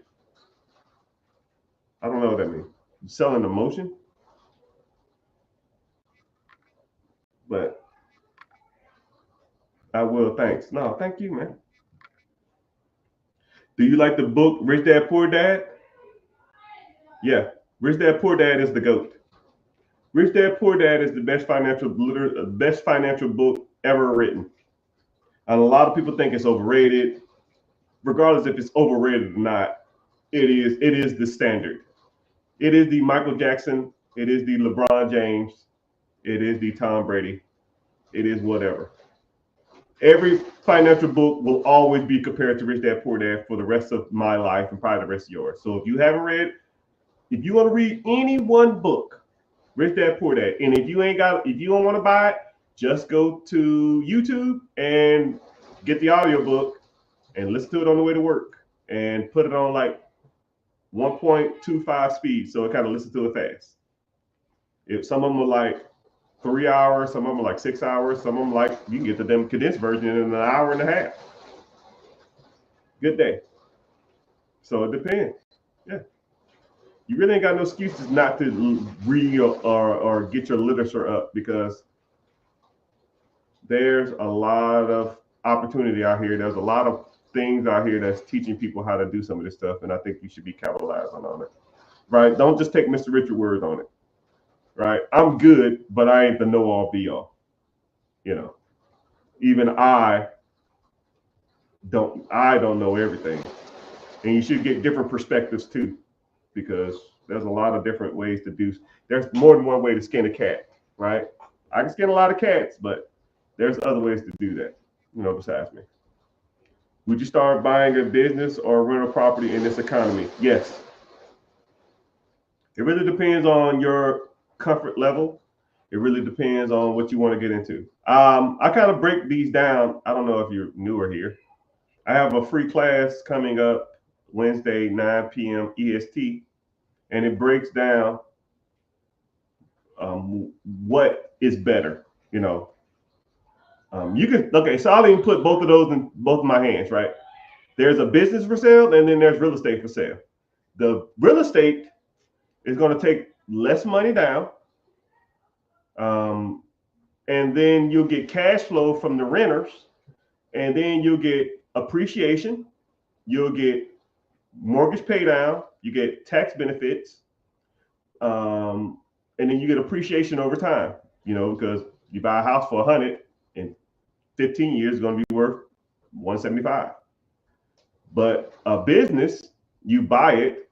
I don't know what that means. Selling emotion? But I will. Thanks. No, thank you, man. Do you like the book Rich Dad Poor Dad? Yeah, Rich Dad Poor Dad is the GOAT. Rich Dad Poor Dad is the best financial book ever written. And a lot of people think it's overrated. Regardless if it's overrated or not, it is the standard. It is the Michael Jackson. It is the LeBron James. It is the Tom Brady. It is whatever. Every financial book will always be compared to Rich Dad Poor Dad for the rest of my life and probably the rest of yours. So if you haven't read, if you want to read any one book, Rich Dad Poor Dad, and if you don't want to buy it, just go to YouTube and get the audiobook and listen to it on the way to work and put it on like 1.25 speed, so it kind of listens to it fast. If some of them are like 3 hours, some of them are like 6 hours, some of them like you can get the condensed version in an hour and a half. Good day. So it depends. Yeah. You really ain't got no excuses not to read or get your literature up, because there's a lot of opportunity out here. There's a lot of things out here that's teaching people how to do some of this stuff, and I think you should be capitalizing on it. Right? Don't just take Mr. Richard word on it. Right? I'm good, but I ain't the know all be all. You know, even I don't know everything, and you should get different perspectives too, because there's a lot of different ways to do. There's more than one way to skin a cat, right? I can skin a lot of cats, but there's other ways to do that. Besides me. Would you start buying a business or rental property in this economy? Yes. It really depends on your comfort level. It really depends on what you want to get into. I kind of break these down. I don't know if you're newer here. I have a free class coming up Wednesday, 9 p.m. EST, and it breaks down what is better. You can, okay, so I'll even put both of those in both of my hands, right? There's a business for sale, and then there's real estate for sale. The real estate is going to take less money down, um, and then you'll get cash flow from the renters, and then you'll get appreciation, you'll get mortgage pay down, you get tax benefits, and then you get appreciation over time. Because you buy a house for 100, in 15 years, it's going to be worth 175. But a business, you buy it,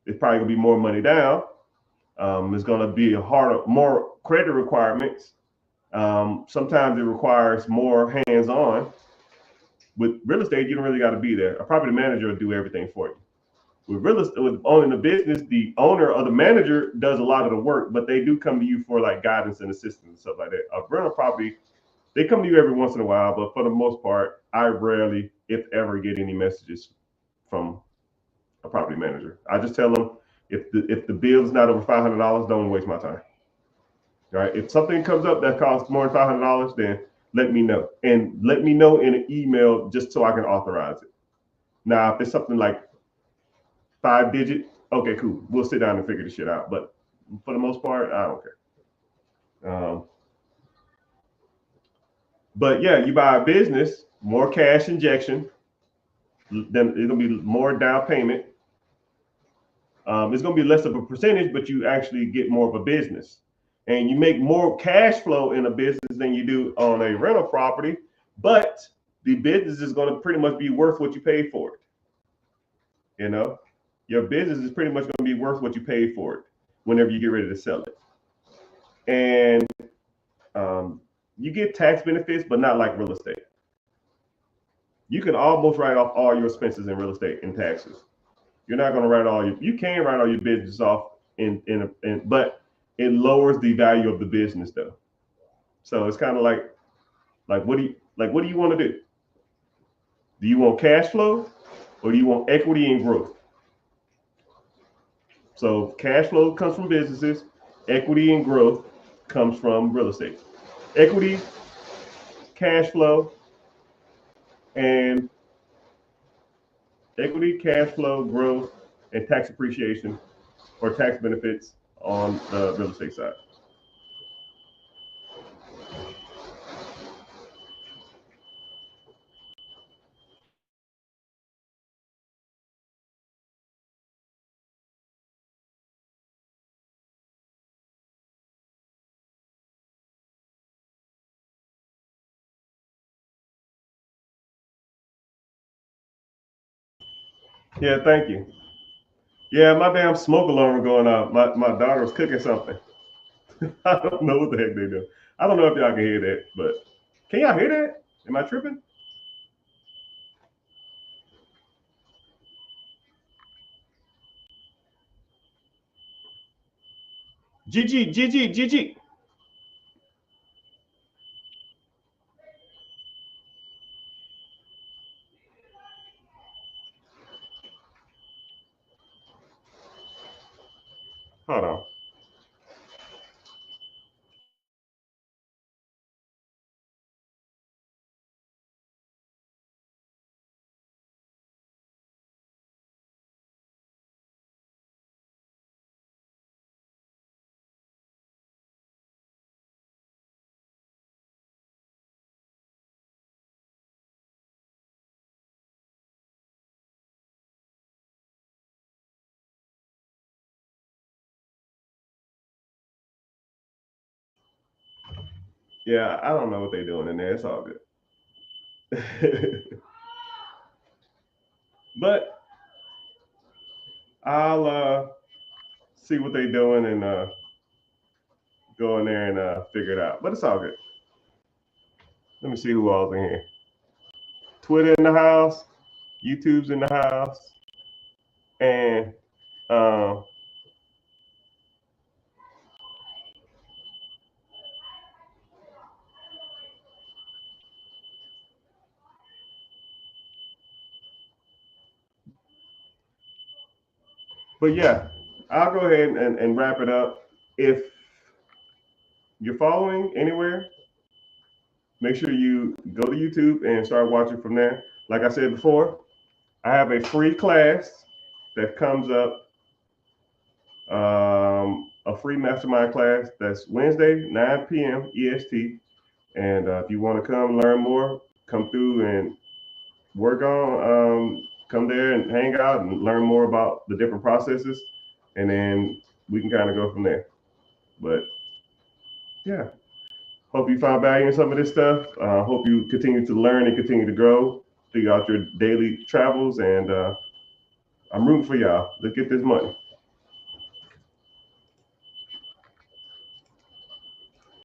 it's probably gonna be more money down. It's gonna be more credit requirements. Sometimes it requires more hands-on. With real estate, you don't really got to be there. A property manager will do everything for you. With real estate, with owning a business, the owner or the manager does a lot of the work, but they do come to you for like guidance and assistance and stuff like that. A rental property, they come to you every once in a while, but for the most part, I rarely, if ever, get any messages from a property manager. I just tell them, if the bill is not over $500, don't waste my time. All right. If something comes up that costs more than $500, then let me know, and let me know in an email just so I can authorize it. Now, if it's something like 5 digit, okay, cool. We'll sit down and figure this shit out. But for the most part, I don't care. But yeah, you buy a business, more cash injection, then it's gonna be more down payment. It's going to be less of a percentage, but you actually get more of a business. And you make more cash flow in a business than you do on a rental property, but the business is going to pretty much be worth what you paid for it. Your business is pretty much going to be worth what you paid for it whenever you get ready to sell it. And you get tax benefits, but not like real estate. You can almost write off all your expenses in real estate and taxes. You're not going to write you can write all your business off but it lowers the value of the business though. So it's kind of like what do you want to do? Do you want cash flow or do you want equity and growth? So cash flow comes from businesses, equity and growth comes from real estate. Equity, cash flow, and growth, and tax appreciation or tax benefits on the real estate side. Yeah, thank you. Yeah, my damn smoke alarm going off. My daughter was cooking something. I don't know what the heck they do. I don't know if y'all can hear that, but can y'all hear that? Am I tripping? GG. Hold on. Yeah, I don't know what they're doing in there. It's all good. But I'll see what they're doing and go in there and figure it out. But it's all good. Let me see who all's in here. Twitter in the house, YouTube's in the house, and um, but yeah, I'll go ahead and wrap it up. If you're following anywhere, make sure you go to YouTube and start watching from there. Like I said before, I have a free class that comes up, a free mastermind class that's Wednesday, 9 p.m. EST. And if you want to come learn more, come through and work on, come there and hang out and learn more about the different processes. And then we can kind of go from there. But yeah, hope you found value in some of this stuff. Hope you continue to learn and continue to grow throughout your daily travels. And I'm rooting for y'all. Let's get this money.